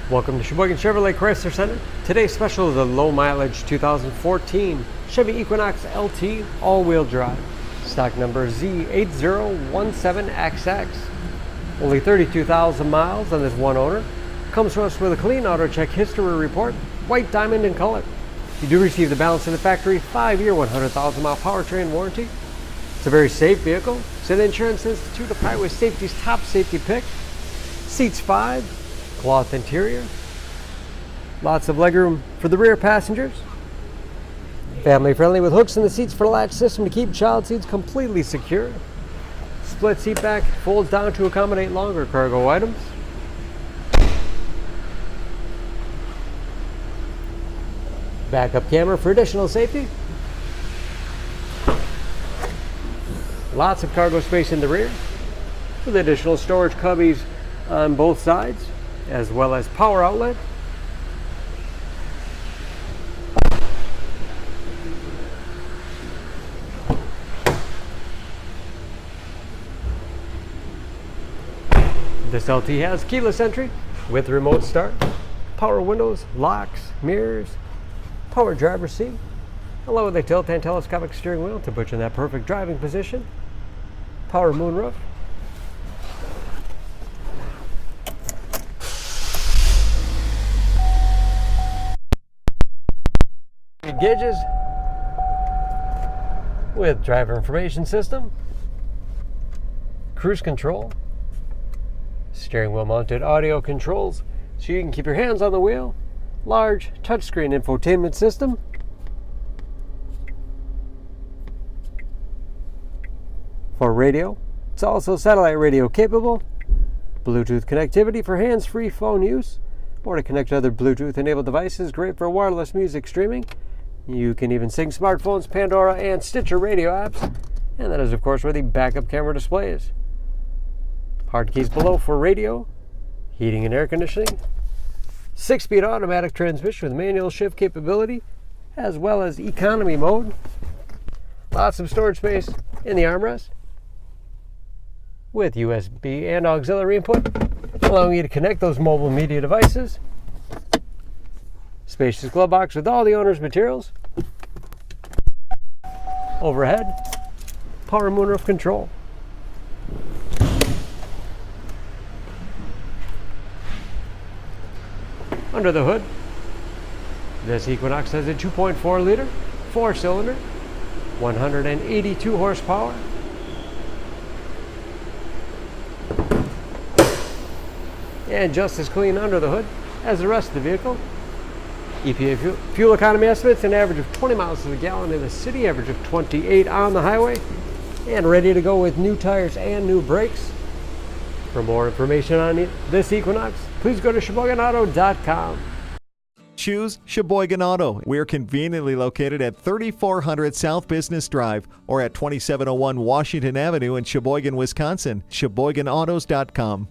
Welcome to Sheboygan Chevrolet Chrysler Center. Today's special is a low mileage 2014 Chevy Equinox LT all-wheel drive. Stock number Z8017XX. Only 32,000 miles on this one owner. Comes to us with a clean auto check history report, white diamond in color. You do receive the balance of the factory 5-year 100,000 mile powertrain warranty. It's a very safe vehicle. It's an Insurance Institute of Highway Safety's top safety pick. Seats 5. Cloth interior, lots of legroom for the rear passengers. Family friendly with hooks in the seats for the latch system to keep child seats completely secure. Split seat back folds down to accommodate longer cargo items. Backup camera for additional safety. Lots of cargo space in the rear with additional storage cubbies on both sides, as well as power outlet. This LT has keyless entry with remote start, power windows, locks, mirrors, power driver's seat, along with a tilt and telescopic steering wheel to put you in that perfect driving position, power moonroof, gauges with driver information system, cruise control, steering wheel mounted audio controls so you can keep your hands on the wheel, large touchscreen infotainment system, for radio. It's also satellite radio capable, Bluetooth connectivity for hands-free phone use or to connect to other Bluetooth enabled devices, great for wireless music streaming. You can even sync smartphones, Pandora, and Stitcher radio apps. And that is, of course, where the backup camera display is. Hard keys below for radio, heating and air conditioning. 6-speed automatic transmission with manual shift capability, as well as economy mode. Lots of storage space in the armrest with USB and auxiliary input, allowing you to connect those mobile media devices. Spacious glove box with all the owner's materials. Overhead, power moonroof control. Under the hood, this Equinox has a 2.4 liter, 4-cylinder, 182 horsepower. And just as clean under the hood as the rest of the vehicle. EPA fuel economy estimates an average of 20 miles to the gallon in the city, average of 28 on the highway, and ready to go with new tires and new brakes. For more information on this Equinox, please go to SheboyganAuto.com. Choose Sheboygan Auto. We're conveniently located at 3400 South Business Drive or at 2701 Washington Avenue in Sheboygan, Wisconsin. SheboyganAutos.com.